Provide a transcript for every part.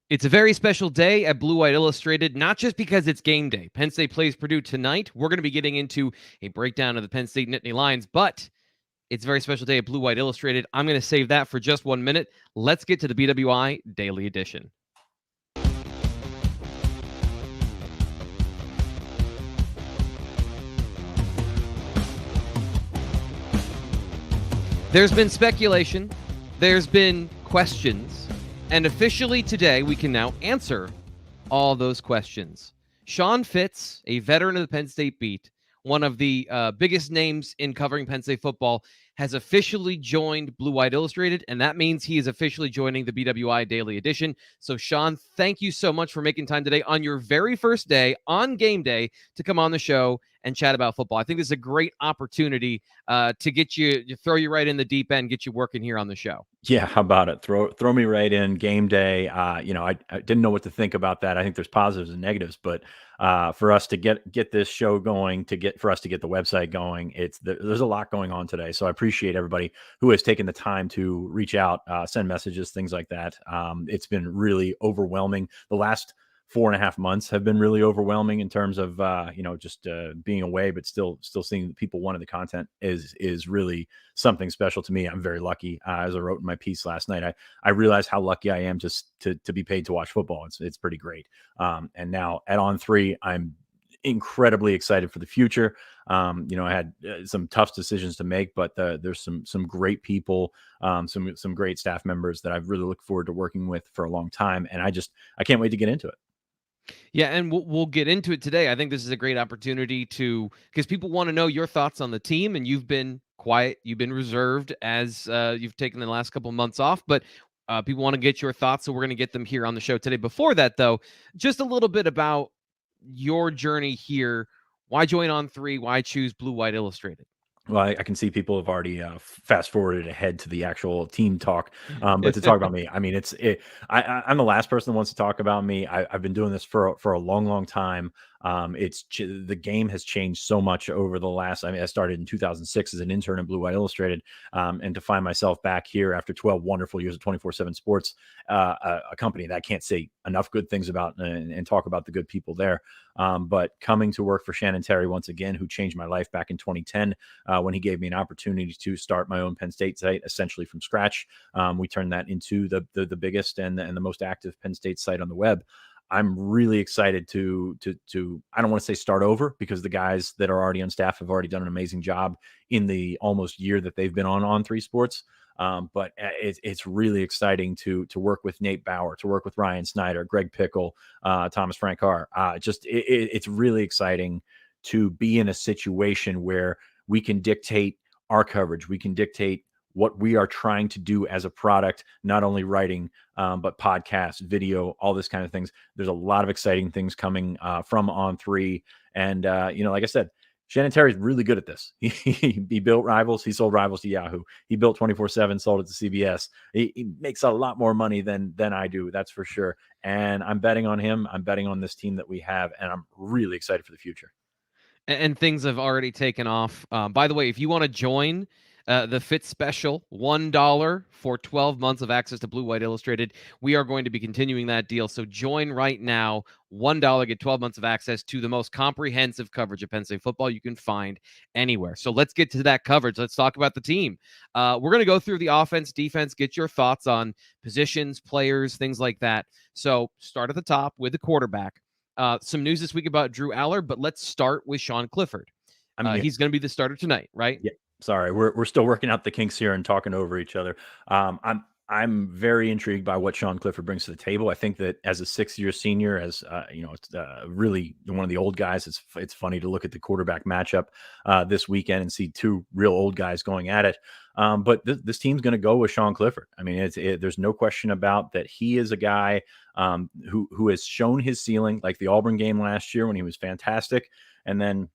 It's a very special day at Blue White Illustrated, not just because it's game day. Penn State plays Purdue tonight. We're going to be getting into a breakdown of the Penn State Nittany Lions, but it's a very special day at Blue White Illustrated. I'm going to save that for just 1 minute. Let's get to the BWI Daily Edition. There's been speculation, there's been questions, and officially today we can now answer all those questions. Sean Fitz, a veteran of the Penn State beat, one of the biggest names in covering Penn State football, has officially joined Blue White Illustrated, and that means he is officially joining the BWI Daily Edition. So, Sean, thank you so much for making time today on your very first day, on game day, to come on the show and chat about football. I think this is a great opportunity to get you, throw you right in the deep end, get you working here on the show. Yeah, how about it? Throw me right in game day. I didn't know what to think about that. I think there's positives and negatives, but for us to get this show going, for us to get the website going, there's a lot going on today. So I appreciate everybody who has taken the time to reach out, send messages, things like that. It's been really overwhelming. The last 4.5 months have been really overwhelming in terms of just being away, but still seeing people wanting the content is really something special to me. I'm very lucky. As I wrote in my piece last night, I realized how lucky I am just to be paid to watch football. It's pretty great. And now at On3, I'm incredibly excited for the future. I had some tough decisions to make, but there's some great people, some great staff members that I've really looked forward to working with for a long time. And I can't wait to get into it. Yeah, and we'll get into it today. I think this is a great opportunity because people want to know your thoughts on the team, and you've been quiet, you've been reserved as you've taken the last couple of months off, but people want to get your thoughts, so we're going to get them here on the show today. Before that, though, just a little bit about your journey here. Why join On3? Why choose Blue White Illustrated? Well, I can see people have already fast forwarded ahead to the actual team talk, but to talk about me, I mean, I'm the last person that wants to talk about me. I've been doing this for a long, long time. The game has changed so much over the last. I started in 2006 as an intern at Blue White Illustrated, and to find myself back here after 12 wonderful years of 24/7 Sports, a company that I can't say enough good things about, and talk about the good people there. But coming to work for Shannon Terry once again, who changed my life back in 2010 when he gave me an opportunity to start my own Penn State site, essentially from scratch. We turned that into the biggest and the most active Penn State site on the web. I'm really excited to I don't want to say start over, because the guys that are already on staff have already done an amazing job in the almost year that they've been on 3 Sports. But it's really exciting to work with Nate Bauer, to work with Ryan Snyder, Greg Pickle, Thomas Frank Carr. It's really exciting to be in a situation where we can dictate our coverage. We can dictate what we are trying to do as a product, not only writing, but podcasts, video, all this kind of things. There's a lot of exciting things coming from On3. And, like I said, Shannon Terry's really good at this. He built Rivals. He sold Rivals to Yahoo. He built 24/7, sold it to CBS. He makes a lot more money than I do. That's for sure. And I'm betting on him. I'm betting on this team that we have. And I'm really excited for the future. And things have already taken off. By the way, if you want to join the Fitz special, $1 for 12 months of access to Blue White Illustrated, we are going to be continuing that deal. So join right now. $1, get 12 months of access to the most comprehensive coverage of Penn State football you can find anywhere. So let's get to that coverage. Let's talk about the team. We're going to go through the offense, defense, get your thoughts on positions, players, things like that. So start at the top with the quarterback. Some news this week about Drew Aller, but let's start with Sean Clifford. He's going to be the starter tonight, right? Yeah. Sorry, we're still working out the kinks here and talking over each other. I'm very intrigued by what Sean Clifford brings to the table. I think that as a 6-year senior, as it's really one of the old guys. It's funny to look at the quarterback matchup this weekend and see 2 real old guys going at it. But this team's going to go with Sean Clifford. I mean, there's no question about that. He is a guy who has shown his ceiling, like the Auburn game last year when he was fantastic, and then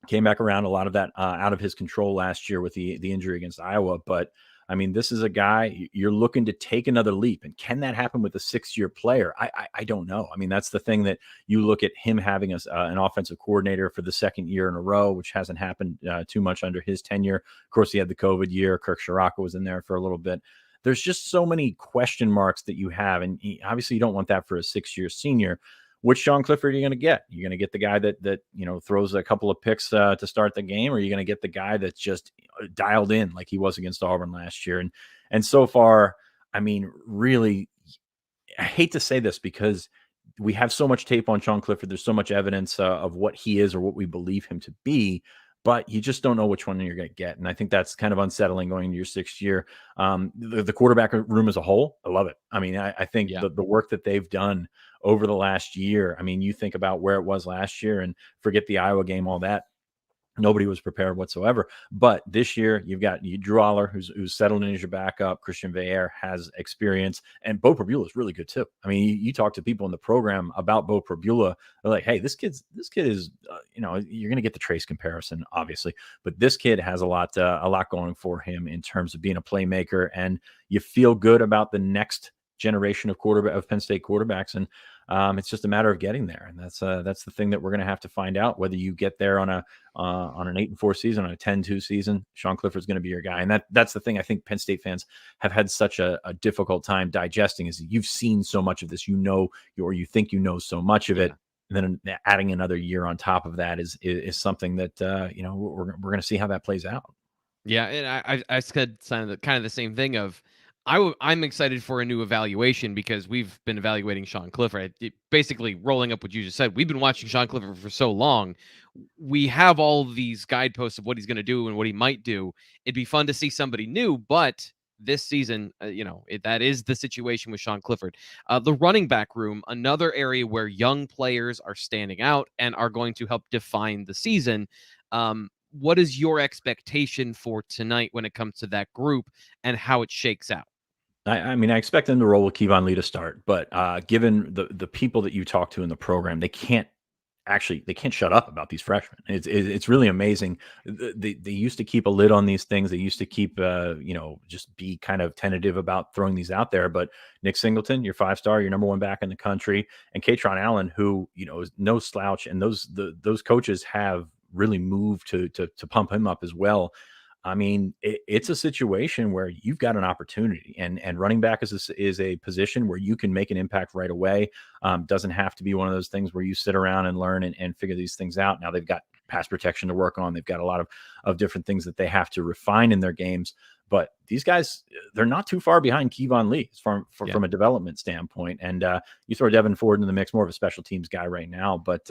came back around. A lot of that out of his control last year with the injury against Iowa. But I mean, this is a guy you're looking to take another leap. And can that happen with a 6-year player? I don't know. I mean, that's the thing, that you look at him having an offensive coordinator for the 2nd year in a row, which hasn't happened too much under his tenure. Of course, he had the COVID year. Kirk Shiraka was in there for a little bit. there's just so many question marks that you have. And obviously you don't want that for a 6-year senior. Which Sean Clifford are you going to get? You're going to get the guy that throws a couple of picks to start the game, or are you going to get the guy that's just dialed in like he was against Auburn last year? And so far, I mean, really, I hate to say this because we have so much tape on Sean Clifford. There's so much evidence of what he is or what we believe him to be, but you just don't know which one you're going to get. And I think that's kind of unsettling going into your 6th year. The quarterback room as a whole, I love it. I mean, I think the work that they've done over the last year, I mean, you think about where it was last year and forget the Iowa game, all that. Nobody was prepared whatsoever. But this year, you've got Drew Aller, who's settled in as your backup. Christian Veillere has experience, and Bo Prabula is really good too. I mean, you talk to people in the program about Bo Prabula, they're like, "Hey, this kid is, you're going to get the Trace comparison, obviously, but this kid has a lot going for him in terms of being a playmaker, and you feel good about the next generation of Penn State quarterbacks, and it's just a matter of getting there, and that's the thing that we're going to have to find out, whether you get there on an 8-4 season, on a 10-2 season. Sean Clifford's going to be your guy, and that's the thing I think Penn State fans have had such a difficult time digesting, is you've seen so much of this, or you think you know so much of it, and then adding another year on top of that is something that we're going to see how that plays out. Yeah, and I said kind of the same thing of I'm excited for a new evaluation because we've been evaluating Sean Clifford. Basically, rolling up what you just said, we've been watching Sean Clifford for so long. We have all these guideposts of what he's going to do and what he might do. It'd be fun to see somebody new, but this season, that is the situation with Sean Clifford. The running back room, another area where young players are standing out and are going to help define the season. What is your expectation for tonight when it comes to that group and how it shakes out? I mean, I expect them to roll with Kevon Lee to start, but given the people that you talk to in the program, they can't shut up about these freshmen. It's really amazing. They used to keep a lid on these things. They used to keep just be kind of tentative about throwing these out there. But Nick Singleton, your 5-star, your number 1 back in the country, and Katron Allen, who is no slouch, and those coaches have really moved to pump him up as well. I mean, it's a situation where you've got an opportunity, and running back is a position where you can make an impact right away. Doesn't have to be one of those things where you sit around and learn and figure these things out. Now they've got pass protection to work on. They've got a lot of different things that they have to refine in their games. But these guys, they're not too far behind Kevon Lee from a development standpoint. And you throw Devin Ford into the mix, more of a special teams guy right now. But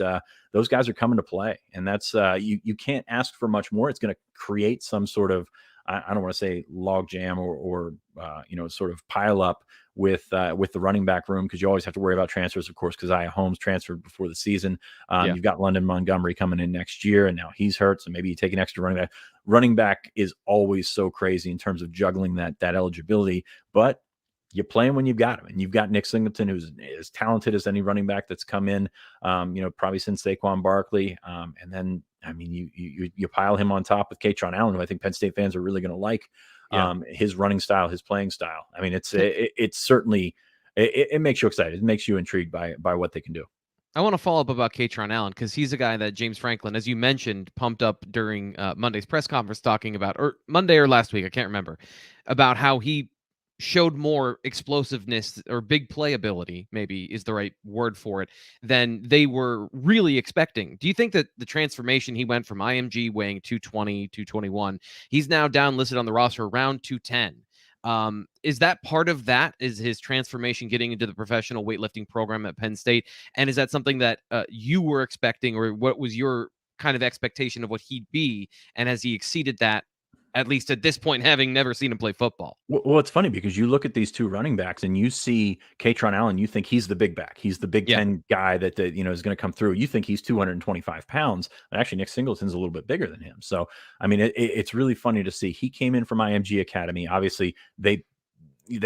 those guys are coming to play. And that's you can't ask for much more. It's going to create some sort of, I don't want to say log jam or sort of pile up with the running back room, because you always have to worry about transfers, of course, because Isaiah Holmes transferred before the season. You've got London Montgomery coming in next year, and now he's hurt, so maybe you take an extra running back. Running back is always so crazy in terms of juggling that eligibility, but you play him when you've got him, and you've got Nick Singleton, who's as talented as any running back that's come in, probably since Saquon Barkley, and then I mean you pile him on top with Katron Allen, who I think Penn State fans are really going to like. His running style, his playing style. I mean, it's certainly it makes you excited. It makes you intrigued by what they can do. I want to follow up about Katron Allen because he's a guy that James Franklin, as you mentioned, pumped up during Monday's press conference, talking about, or Monday or last week, I can't remember, about how he showed more explosiveness or big playability, maybe is the right word for it, than they were really expecting. Do you think that the transformation, he went from IMG weighing 220, 221, he's now down listed on the roster around 210? Is that part of that? Is his transformation getting into the professional weightlifting program at Penn State? And is that something that you were expecting, or what was your kind of expectation of what he'd be? And has he exceeded that, at least at this point, having never seen him play football? Well, it's funny because you look at these two running backs and you see Katron Allen, you think he's the big back. He's the Big Ten guy that is going to come through. You think he's 225 pounds. And actually, Nick Singleton's a little bit bigger than him. So, I mean, it's really funny to see. He came in from IMG Academy. Obviously, they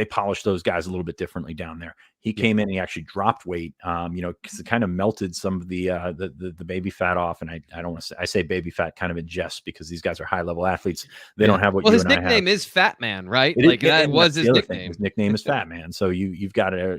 polished those guys a little bit differently down there. He came in and he actually dropped weight, because it kind of melted some of the baby fat off. And I don't want to say, I say baby fat kind of in jest because these guys are high level athletes. They don't have what you and I have. His nickname is Fat Man, right? That was his nickname. His nickname is Fat Man. So you've got to,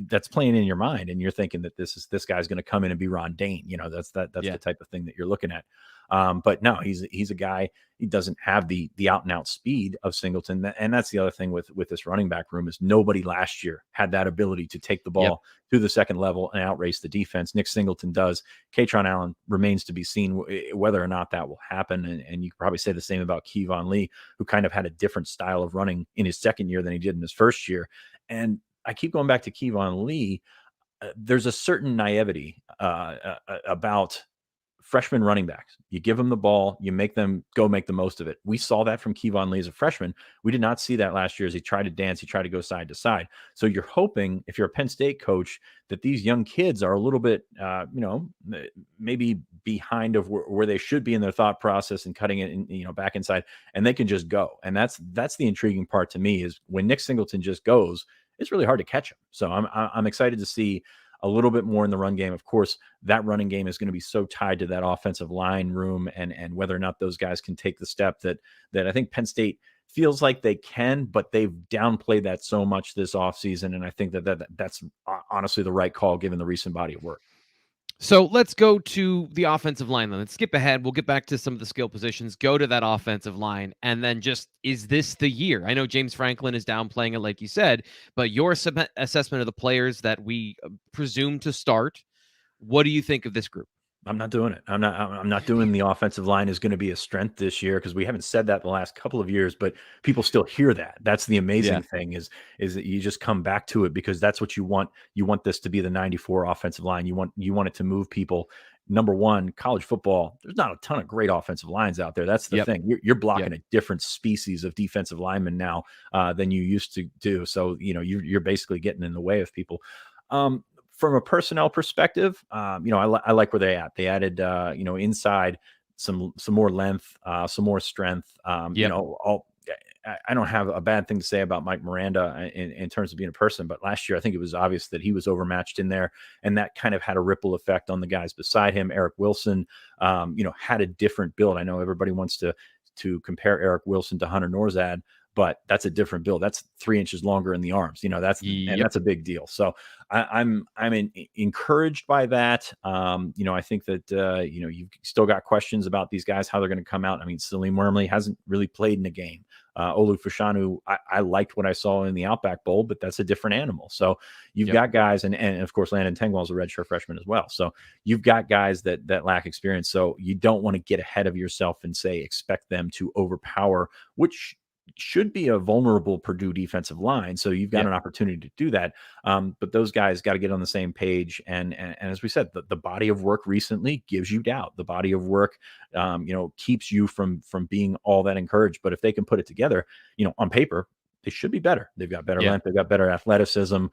that's playing in your mind, and you're thinking that this guy's going to come in and be Ron Dane. That's the type of thing that you're looking at. But no, he's a guy. He doesn't have the out and out speed of Singleton, and that's the other thing with this running back room is nobody last year had that ability to take the ball to the second level and outrace the defense. Nick Singleton does. Katron Allen remains to be seen whether or not that will happen, and you could probably say the same about Kevon Lee, who kind of had a different style of running in his second year than he did in his first year. And I keep going back to Kevon Lee. There's a certain naivety about freshman running backs. You give them the ball, you make them go make the most of it. We saw that from Kevon Lee as a freshman. We did not see that last year as he tried to dance, he tried to go side to side. So you're hoping, if you're a Penn State coach, that these young kids are a little bit, maybe behind of where they should be in their thought process and cutting it in, back inside, and they can just go. And that's the intriguing part to me is when Nick Singleton just goes, it's really hard to catch him. So I'm excited to see a little bit more in the run game. Of course, that running game is going to be so tied to that offensive line room and whether or not those guys can take the step that I think Penn State feels like they can, but they've downplayed that so much this offseason. And I think that's honestly the right call given the recent body of work. So let's go to the offensive line then. Let's skip ahead. We'll get back to some of the skill positions, go to that offensive line, and then just, is this the year? I know James Franklin is downplaying it, like you said, but your assessment of the players that we presume to start, what do you think of this group? I'm not doing it. I'm not doing the offensive line is going to be a strength this year because we haven't said that the last couple of years, but people still hear that. That's the amazing thing is that you just come back to it because that's what you want. You want this to be the 94 offensive line. You want it to move people. Number one, college football, there's not a ton of great offensive lines out there. That's the thing. You're blocking a different species of defensive lineman now than you used to do. So, you're basically getting in the way of people. From a personnel perspective, I like where they at. They added, inside some more length, some more strength. I don't have a bad thing to say about Mike Miranda in terms of being a person, but last year I think it was obvious that he was overmatched in there, and that kind of had a ripple effect on the guys beside him. Eric Wilson, had a different build. I know everybody wants to compare Eric Wilson to Hunter Norzad, but that's a different build. That's 3 inches longer in the arms. And that's a big deal. So I'm encouraged by that. I think that, you've still got questions about these guys, how they're going to come out. I mean, Salim Wormley hasn't really played in a game. Olu Fashanu, I liked what I saw in the Outback Bowl, but that's a different animal. So you've got guys, and of course, Landon Tengwall is a redshirt freshman as well. So you've got guys that lack experience. So you don't want to get ahead of yourself and expect them to overpower, which should be a vulnerable Purdue defensive line. So you've got an opportunity to do that. But those guys got to get on the same page. And as we said, the body of work recently gives you doubt. The body of work, keeps you from being all that encouraged. But if they can put it together, on paper, they should be better. They've got better length. They've got better athleticism.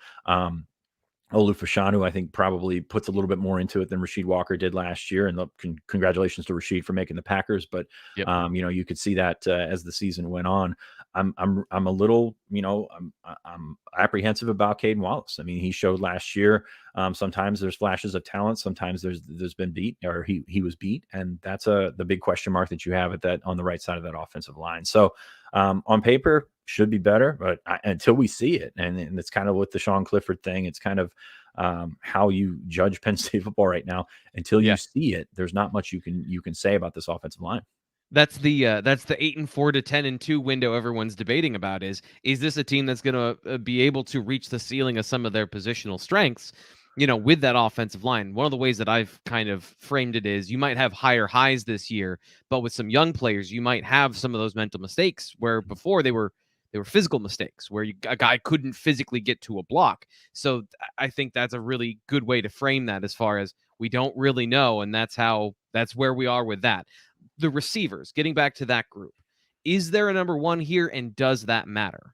Olu Fashanu, I think, probably puts a little bit more into it than Rasheed Walker did last year. And congratulations to Rasheed for making the Packers. But you could see that as the season went on. I'm a little, I'm apprehensive about Caden Wallace. I mean, he showed last year. Sometimes there's flashes of talent. Sometimes there's been beat, or he was beat, and that's the big question mark that you have on the right side of that offensive line. So on paper, should be better, but until we see it, and it's kind of with the Sean Clifford thing, it's kind of how you judge Penn State football right now. Until you see it, there's not much you can say about this offensive line. That's the 8-4 to 10-2 window everyone's debating about. Is this a team that's going to be able to reach the ceiling of some of their positional strengths? With that offensive line. One of the ways that I've kind of framed it is you might have higher highs this year, but with some young players, you might have some of those mental mistakes where before they were physical mistakes where a guy couldn't physically get to a block. So I think that's a really good way to frame that, as far as we don't really know. And that's where we are with that. The receivers, getting back to that group, is there a number one here, and does that matter?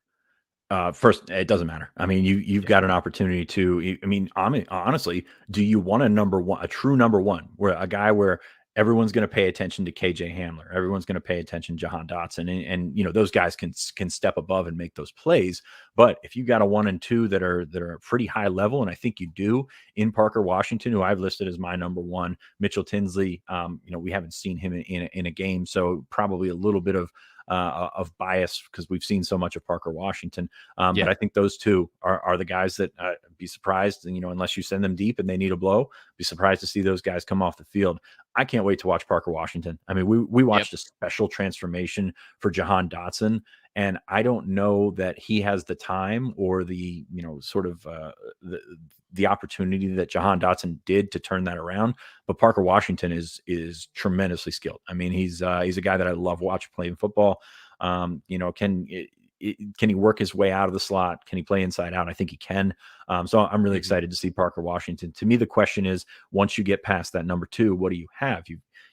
First, it doesn't matter. I mean, you've got an opportunity to. Honestly, do you want a true number one, where everyone's going to pay attention to KJ Hamler, everyone's going to pay attention to Jahan Dotson, and those guys can step above and make those plays. But if you got a 1 and 2 that are pretty high level, and I think you do in Parker Washington, who I've listed as my number one, Mitchell Tinsley, we haven't seen him in a game, so probably a little bit of bias because we've seen so much of Parker Washington. But I think those two are the guys that be surprised, and unless you send them deep and they need a blow, be surprised to see those guys come off the field. I can't wait to watch Parker Washington. I mean, we Yep. watched a special transformation for Jahan Dotson, and I don't know that he has the time or the, sort of the opportunity that Jahan Dotson did to turn that around. But Parker Washington is tremendously skilled. I mean, he's a guy that I love watching playing football. Can he work his way out of the slot? Can he play inside out? I think he can. So I'm really excited to see Parker Washington. To me, the question is, once you get past that number 2, what do you have?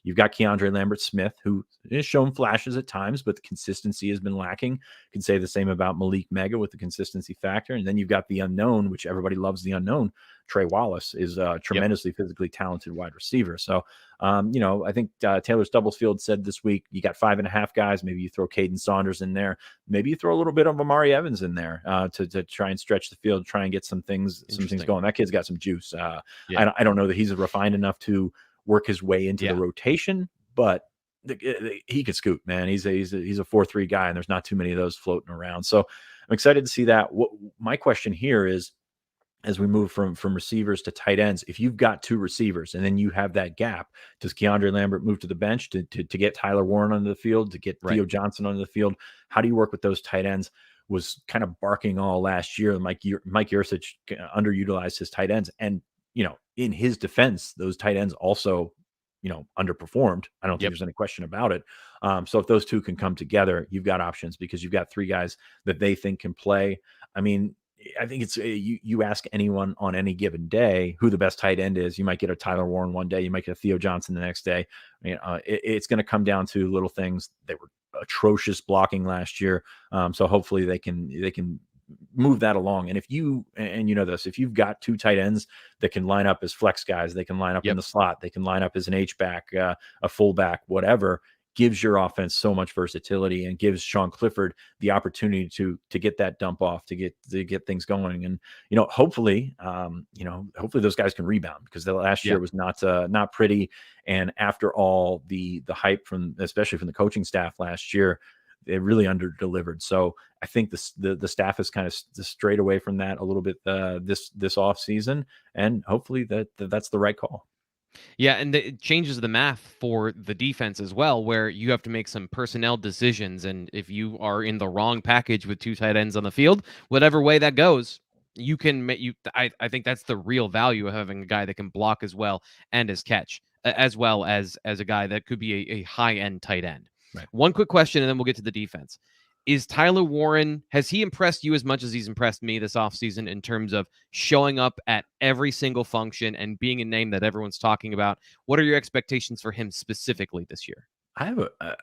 You've got Keandre Lambert-Smith, who has shown flashes at times, but the consistency has been lacking. You can say the same about Malik Mega with the consistency factor. And then you've got the unknown, which everybody loves the unknown. Trey Wallace is a tremendously physically talented wide receiver. So, I think Taylor Stubblefield said this week, you got 5.5 guys. Maybe you throw Caden Saunders in there. Maybe you throw a little bit of Amari Evans in there to try and stretch the field, try and get some things going. That kid's got some juice. I don't know that he's refined enough to work his way into the rotation, but he could scoot, man. He's a 4.3 guy, and there's not too many of those floating around. So I'm excited to see that. My question here is, as we move from receivers to tight ends, if you've got 2 receivers and then you have that gap, does Keandre Lambert move to the bench to get Tyler Warren onto the field, to get Theo Johnson onto the field? How do you work with those tight ends? Was kind of barking all last year. Mike Yurcich underutilized his tight ends. And, in his defense, those tight ends also, underperformed. I don't think there's any question about it. So if those 2 can come together, you've got options, because you've got 3 guys that they think can play. I mean, I think it's you ask anyone on any given day who the best tight end is. You might get a Tyler Warren one day. You might get a Theo Johnson the next day. It's going to come down to little things. They were atrocious blocking last year. So hopefully they can move that along. And if you've got 2 tight ends that can line up as flex guys, they can line up in the slot, they can line up as an H-back, a fullback, whatever, gives your offense so much versatility and gives Sean Clifford the opportunity to get that dump off, to get things going. And, hopefully those guys can rebound, because the last year was not pretty. And after all the hype especially from the coaching staff last year, they really under-delivered. So I think the staff has kind of strayed away from that a little bit this off season, and hopefully that's the right call. Yeah, and it changes the math for the defense as well, where you have to make some personnel decisions. And if you are in the wrong package with 2 tight ends on the field, whatever way that goes, you can I think that's the real value of having a guy that can block as well and as catch, as well as a guy that could be a high-end tight end. Right. One quick question, and then we'll get to the defense. Is Tyler Warren, has he impressed you as much as he's impressed me this offseason in terms of showing up at every single function and being a name that everyone's talking about? What are your expectations for him specifically this year? I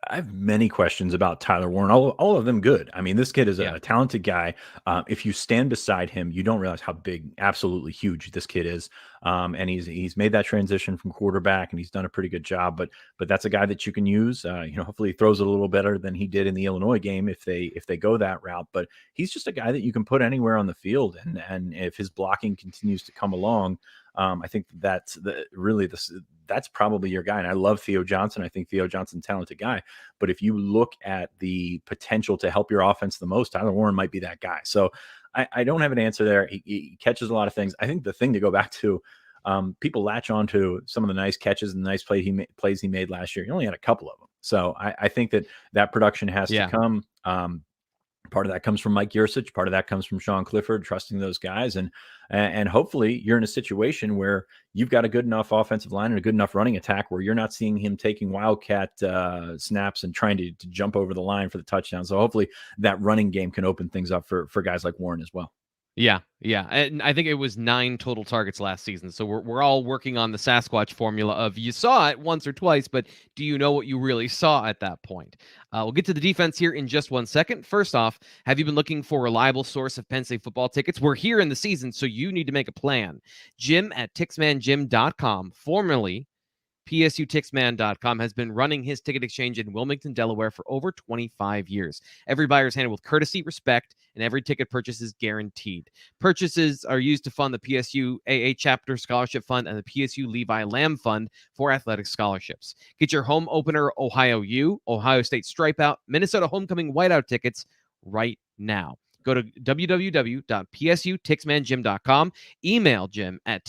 have many questions about Tyler Warren, all of them good. I mean, this kid is a talented guy. If you stand beside him, you don't realize how big, absolutely huge this kid is. And he's made that transition from quarterback, and he's done a pretty good job. But that's a guy that you can use. Hopefully he throws it a little better than he did in the Illinois game if they go that route. But he's just a guy that you can put anywhere on the field, and if his blocking continues to come along, I think that's probably your guy. And I love Theo Johnson. I think Theo Johnson's a talented guy. But if you look at the potential to help your offense the most, Tyler Warren might be that guy. So I don't have an answer there. He catches a lot of things. I think the thing to go back to, people latch on to some of the nice catches and the nice plays he made last year. He only had a couple of them. So I think that production has to come. Part of that comes from Mike Yurcich. Part of that comes from Sean Clifford, trusting those guys. And hopefully you're in a situation where you've got a good enough offensive line and a good enough running attack where you're not seeing him taking wildcat snaps and trying to jump over the line for the touchdown. So hopefully that running game can open things up for guys like Warren as well. Yeah. And I think it was 9 total targets last season. So we're all working on the Sasquatch formula of you saw it once or twice, but do you know what you really saw at that point? We'll get to the defense here in just 1 second. First off, have you been looking for a reliable source of Penn State football tickets? We're here in the season, so you need to make a plan. Jim at TixmanJim.com, formerly PSUTixman.com, has been running his ticket exchange in Wilmington, Delaware for over 25 years. Every buyer is handled with courtesy, respect, and every ticket purchase is guaranteed. Purchases are used to fund the PSU AA Chapter Scholarship Fund and the PSU Levi Lamb Fund for athletic scholarships. Get your home opener Ohio U, Ohio State Stripeout, Minnesota Homecoming Whiteout tickets right now. Go to www.psutixmanjim.com. Email Jim at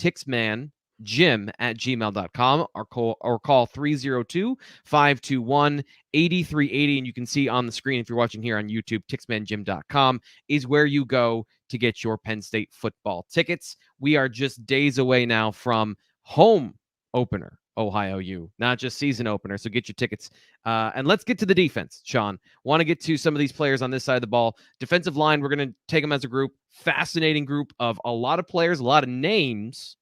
tixmanjim@gmail.com or call 302-521-8380. And you can see on the screen, if you're watching here on YouTube, tixmanjim.com is where you go to get your Penn State football tickets. We are just days away now from home opener, Ohio U, not just season opener. So get your tickets. And let's get to the defense, Sean. Want to get to some of these players on this side of the ball. Defensive line, we're going to take them as a group. Fascinating group of a lot of players, a lot of names.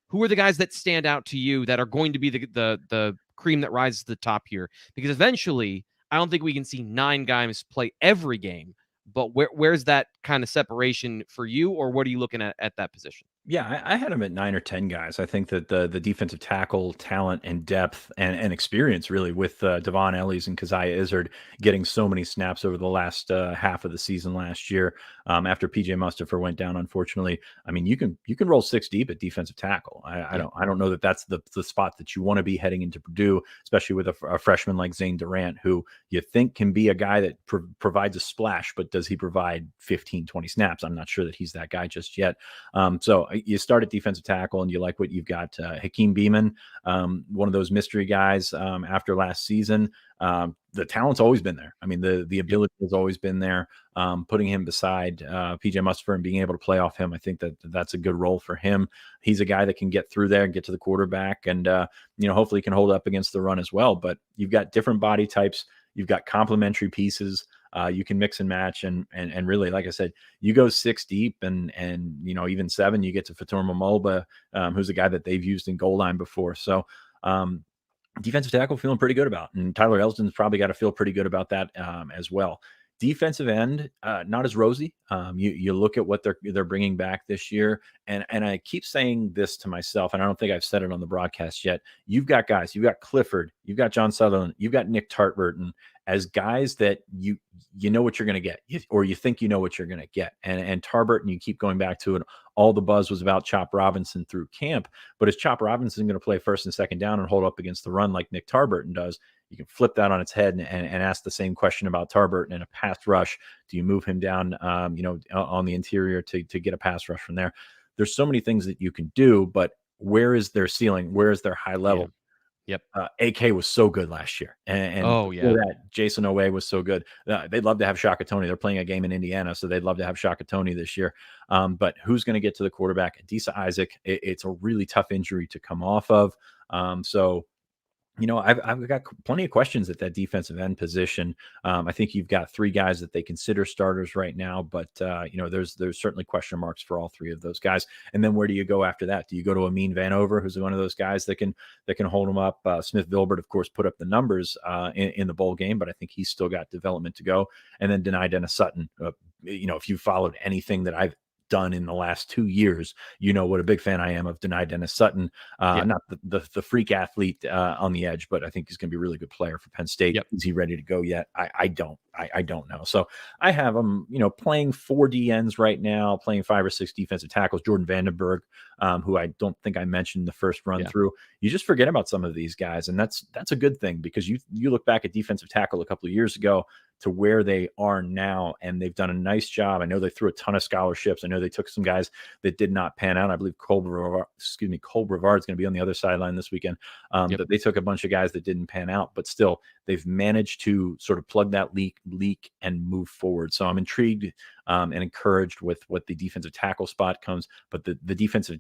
Who are the guys that stand out to you that are going to be the cream that rises to the top here? Because eventually, I don't think we can see 9 guys play every game. But where's that kind of separation for you, or what are you looking at that position? Yeah, I had him at 9 or 10 guys. I think that the defensive tackle talent and depth and experience really with Devon Ellies and Keziah Izzard getting so many snaps over the last half of the season last year after PJ Mustipher went down, unfortunately. I mean, you can roll 6 deep at defensive tackle. I don't know that that's the spot that you want to be heading into Purdue, especially with a freshman like Zane Durant, who you think can be a guy that provides a splash, but does he provide 15, 20 snaps? I'm not sure that he's that guy just yet. So you start at defensive tackle and you like what you've got. Hakeem Beamon, one of those mystery guys after last season. The talent's always been there. I mean, the ability has always been there. Putting him beside PJ Mustipher and being able to play off him, I think that's a good role for him. He's a guy that can get through there and get to the quarterback, and hopefully can hold up against the run as well. But you've got different body types. You've got complementary pieces. You can mix and match, and really, like I said, you go 6 deep, and even 7. You get to Fatorma Mulba, who's a guy that they've used in goal line before. So defensive tackle feeling pretty good about, and Tyler Elston's probably got to feel pretty good about that as well. Defensive end, not as rosy. You look at what they're bringing back this year, and I keep saying this to myself, and I don't think I've said it on the broadcast yet. You've got guys, you've got Clifford, you've got John Sutherland, you've got Nick Tartburton as guys that you know what you're going to get, or you think you know what you're going to get. And Tarburton, you keep going back to it. All the buzz was about Chop Robinson through camp, but is Chop Robinson going to play first and second down and hold up against the run like Nick Tarburton does? You can flip that on its head and ask the same question about Tarburton in a pass rush. Do you move him down, on the interior to get a pass rush from there? There's so many things that you can do, but where is their ceiling? Where is their high level? Yeah. Yep. AK was so good last year. And before that, Jason Owe was so good. They'd love to have Shaka Toney. They're playing a game in Indiana, so they'd love to have Shaka Toney this year. But who's going to get to the quarterback? Adisa Isaac, it's a really tough injury to come off of. I've got plenty of questions at that defensive end position. I think you've got 3 guys that they consider starters right now, but there's certainly question marks for all 3 of those guys. And then where do you go after that? Do you go to Amin Vanover, who's one of those guys that can hold them up? Smith Vilbert, of course, put up the numbers in the bowl game, but I think he's still got development to go. And then Denai Dennis Sutton. If you followed anything that I've done in the last 2 years, what a big fan I am of Denai Dennis Sutton. Not the freak athlete on the edge, but I think he's going to be a really good player for Penn State. Yep. Is he ready to go yet? I don't know. So I have him, playing 4 DNs right now, playing 5 or 6 defensive tackles. Jordan Vandenberg, who I don't think I mentioned the first run through. You just forget about some of these guys, and that's a good thing, because you look back at defensive tackle a couple of years ago to where they are now, and they've done a nice job. I know they threw a ton of scholarships. I know they took some guys that did not pan out. I believe Cole Brevard is going to be on the other sideline this weekend. But they took a bunch of guys that didn't pan out, but still they've managed to sort of plug that leak and move forward. So I'm intrigued and encouraged with what the defensive tackle spot comes, but the defensive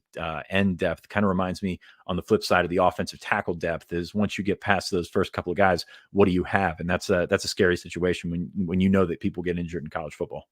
end depth kind of reminds me, on the flip side of the offensive tackle depth, is once you get past those first couple of guys, what do you have? And that's a scary situation when you know that people get injured in college football.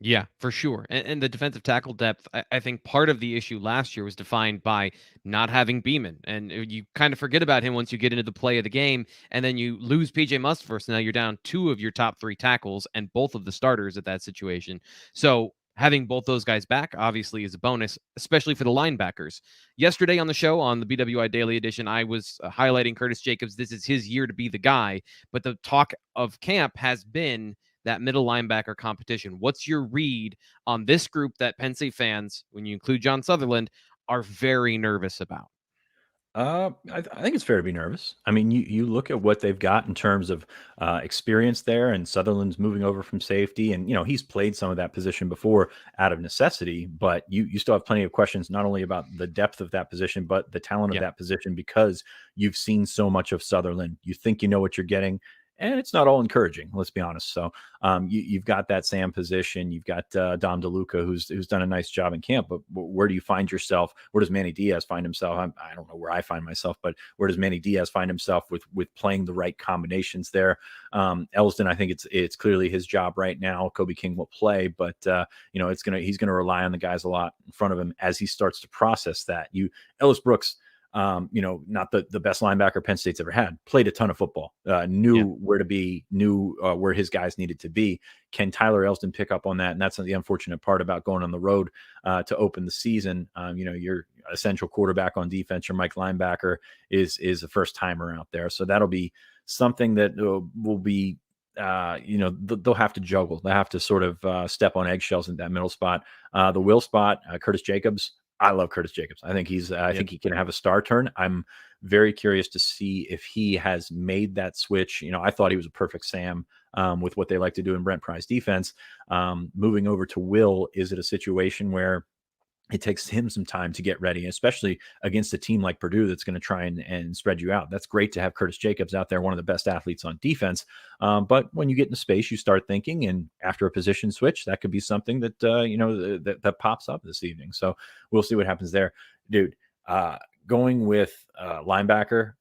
Yeah, for sure. And the defensive tackle depth, I think part of the issue last year was defined by not having Beamon. And you kind of forget about him once you get into the play of the game, and then you lose PJ Mustipher. So now you're down 2 of your top 3 tackles and both of the starters at that situation. So having both those guys back obviously is a bonus, especially for the linebackers. Yesterday on the show, on the BWI Daily Edition, I was highlighting Curtis Jacobs. This is his year to be the guy. But the talk of camp has been that middle linebacker competition. What's your read on this group that Penn State fans, when you include John Sutherland, are very nervous about? I think it's fair to be nervous. I mean, you look at what they've got in terms of experience there, and Sutherland's moving over from safety, and he's played some of that position before out of necessity. But you still have plenty of questions, not only about the depth of that position, but the talent of Yeah. that position, because you've seen so much of Sutherland. You think you know what you're getting. And it's not all encouraging, let's be honest. So you've got that Sam position. You've got Dom DeLuca, who's done a nice job in camp. But where do you find yourself? Where does Manny Diaz find himself? I don't know where I find myself, but where does Manny Diaz find himself with playing the right combinations there? Elston, I think it's clearly his job right now. Kobe King will play, but he's gonna rely on the guys a lot in front of him as he starts to process that. Ellis Brooks. Not the best linebacker Penn State's ever had, played a ton of football, knew where to be, knew where his guys needed to be. Can Tyler Elston pick up on that? And that's the unfortunate part about going on the road to open the season. Your essential quarterback on defense, your Mike linebacker is a first timer out there. So that'll be something that will be, they'll have to juggle. They have to sort of step on eggshells in that middle spot. The will spot, Curtis Jacobs. I love Curtis Jacobs. I think I think he can have a star turn. I'm very curious to see if he has made that switch. I thought he was a perfect Sam with what they like to do in Brent Pry's defense. Moving over to Will, is it a situation where it takes him some time to get ready, especially against a team like Purdue that's going to try and spread you out? That's great to have Curtis Jacobs out there, one of the best athletes on defense. But when you get into space, you start thinking, and after a position switch, that could be something that, that pops up this evening. So we'll see what happens there. Dude, going with linebacker,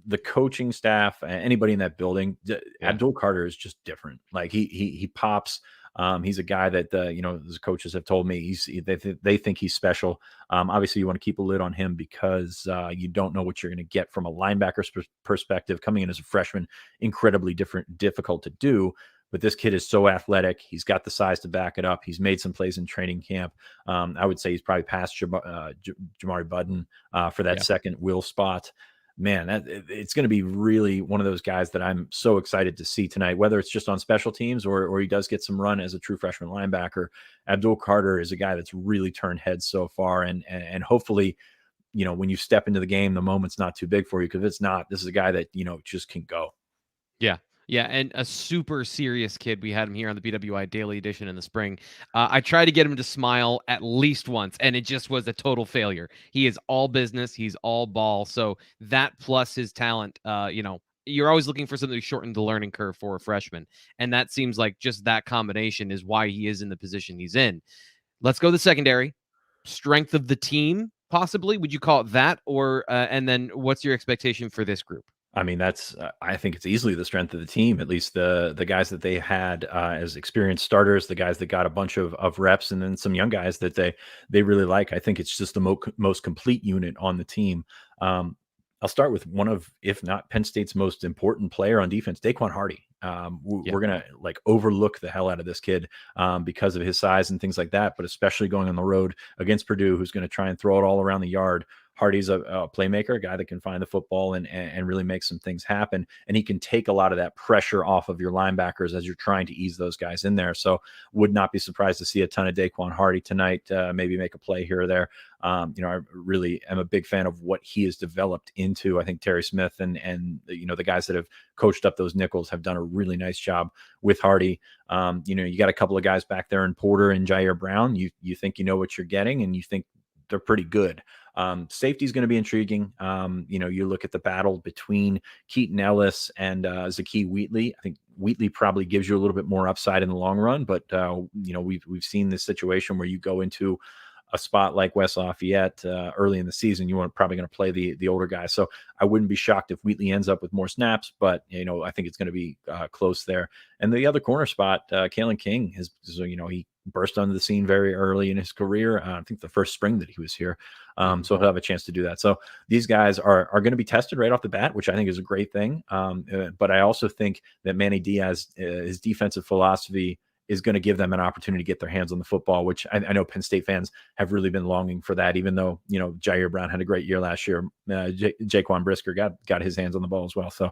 the coaching staff, anybody in that building, Abdul Carter is just different. Like he pops. He's a guy that his coaches have told me they think he's special. Obviously, you want to keep a lid on him because you don't know what you're going to get from a linebacker's perspective. Coming in as a freshman, incredibly difficult to do. But this kid is so athletic. He's got the size to back it up. He's made some plays in training camp. I would say he's probably past Jamari Budden for that second will spot. Man, it's going to be really one of those guys that I'm so excited to see tonight, whether it's just on special teams or he does get some run as a true freshman linebacker. Abdul Carter is a guy that's really turned heads so far. And hopefully, when you step into the game, the moment's not too big for you, because if it's not, this is a guy that, just can go. Yeah. Yeah, and a super serious kid. We had him here on the BWI Daily Edition in the spring. I tried to get him to smile at least once, and it just was a total failure. He is all business. He's all ball. So that plus his talent, you're always looking for something to shorten the learning curve for a freshman. And that seems like just that combination is why he is in the position he's in. Let's go to the secondary. Strength of the team, possibly. Would you call it that? Or and then what's your expectation for this group? I mean, that's I think it's easily the strength of the team, at least the guys that they had as experienced starters, the guys that got a bunch of reps, and then some young guys that they really like. I think it's just the most complete unit on the team. I'll start with one of, if not Penn State's most important player on defense, Daquan Hardy. We're going to overlook the hell out of this kid because of his size and things like that, but especially going on the road against Purdue, who's going to try and throw it all around the yard. Hardy's a playmaker, a guy that can find the football and really make some things happen. And he can take a lot of that pressure off of your linebackers as you're trying to ease those guys in there. So would not be surprised to see a ton of Daquan Hardy tonight, maybe make a play here or there. I really am a big fan of what he has developed into. I think Terry Smith and the guys that have coached up those nickels have done a really nice job with Hardy. You got a couple of guys back there in Porter and Jair Brown. You think you know what you're getting, and you think they're pretty good. Safety is going to be intriguing. You look at the battle between Keaton Ellis and Zakee Wheatley. I think Wheatley probably gives you a little bit more upside in the long run, but we've seen this situation where you go into a spot like West Lafayette early in the season, you want probably going to play the older guys. So I wouldn't be shocked if Wheatley ends up with more snaps, but I think it's going to be close there. And the other corner spot, Kalen King, he burst onto the scene very early in his career. I think the first spring that he was here. So he'll have a chance to do that. So these guys are going to be tested right off the bat, which I think is a great thing. But I also think that Manny Diaz, his defensive philosophy is going to give them an opportunity to get their hands on the football, which I know Penn State fans have really been longing for that, even though, Jair Brown had a great year last year. Jaquan Brisker got his hands on the ball as well. So,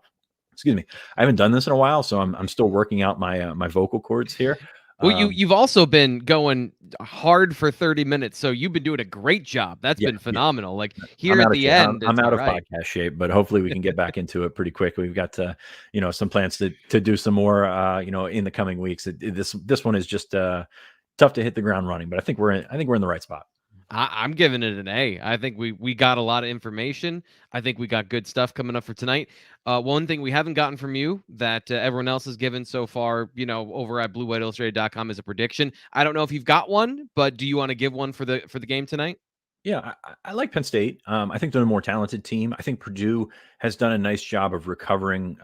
excuse me, I haven't done this in a while, so I'm still working out my vocal cords here. Well, you've also been going hard for 30 minutes, so you've been doing a great job. That's been phenomenal. Like here at the end, I'm it's out all of right. podcast shape, but hopefully we can get back into it pretty quickly. We've got some plans to do some more in the coming weeks. This one is just tough to hit the ground running, but I think we're in the right spot. I'm giving it an A. I think we got a lot of information. I think we got good stuff coming up for tonight. One thing we haven't gotten from you that everyone else has given so far, over at BlueWhiteIllustrated.com is a prediction. I don't know if you've got one, but do you want to give one for the game tonight? Yeah, I like Penn State. I think they're a more talented team. I think Purdue has done a nice job of recovering,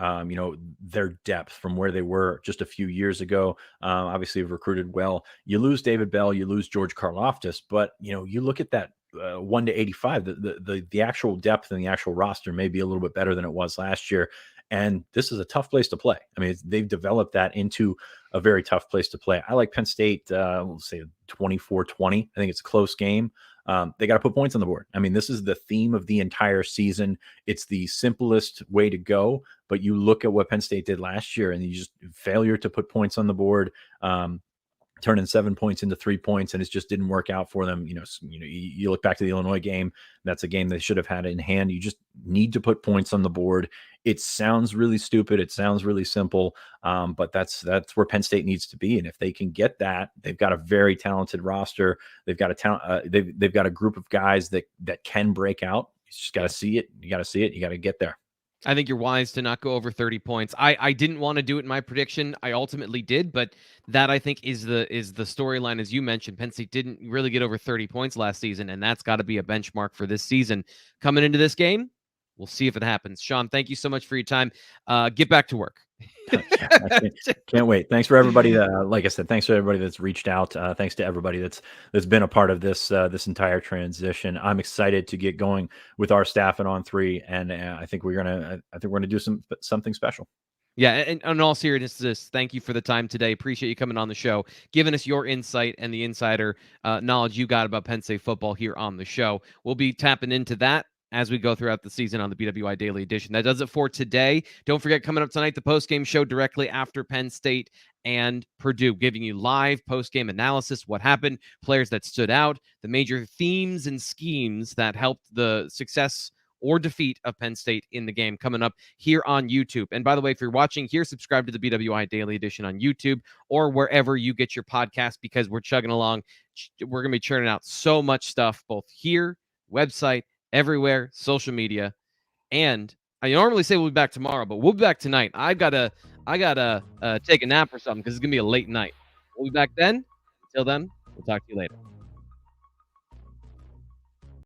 their depth from where they were just a few years ago. Obviously, have recruited well. You lose David Bell, you lose George Karlaftis, but you look at that 1 to 85. The actual depth and the actual roster may be a little bit better than it was last year. And this is a tough place to play. I mean, they've developed that into a very tough place to play. I like Penn State. We'll say 24-20. I think it's a close game. They got to put points on the board. I mean, this is the theme of the entire season. It's the simplest way to go, but you look at what Penn State did last year and you just failure to put points on the board, turning 7 points into 3 points, and it just didn't work out for them. You look back to the Illinois game. That's a game they should have had in hand. You just need to put points on the board. It sounds really stupid. It sounds really simple, but that's where Penn State needs to be. And if they can get that, they've got a very talented roster. They've got a talent. They've got a group of guys that can break out. You just got to see it. You got to see it. You got to get there. I think you're wise to not go over 30 points. I didn't want to do it in my prediction. I ultimately did, but that I think is the storyline, as you mentioned. Penn State didn't really get over 30 points last season, and that's got to be a benchmark for this season. Coming into this game, we'll see if it happens. Sean, thank you so much for your time. Get back to work. I can't wait. Thanks for everybody. Like I said, thanks for everybody that's reached out. Thanks to everybody that's been a part of this entire transition. I'm excited to get going with our staff at On3, and I think we're gonna do something special. Yeah, and in all seriousness, thank you for the time today. Appreciate you coming on the show, giving us your insight and the insider knowledge you got about Penn State football here on the show. We'll be tapping into that as we go throughout the season on the BWI Daily Edition. That does it for today. Don't forget, coming up tonight, the post-game show directly after Penn State and Purdue, giving you live post-game analysis, what happened, players that stood out, the major themes and schemes that helped the success or defeat of Penn State in the game, coming up here on YouTube. And by the way, if you're watching here, subscribe to the BWI Daily Edition on YouTube or wherever you get your podcast, because we're chugging along. We're going to be churning out so much stuff, both here, website, everywhere, social media. And I normally say we'll be back tomorrow, but we'll be back tonight. I gotta take a nap or something because it's gonna be a late night. We'll be back then. Until then, we'll talk to you later.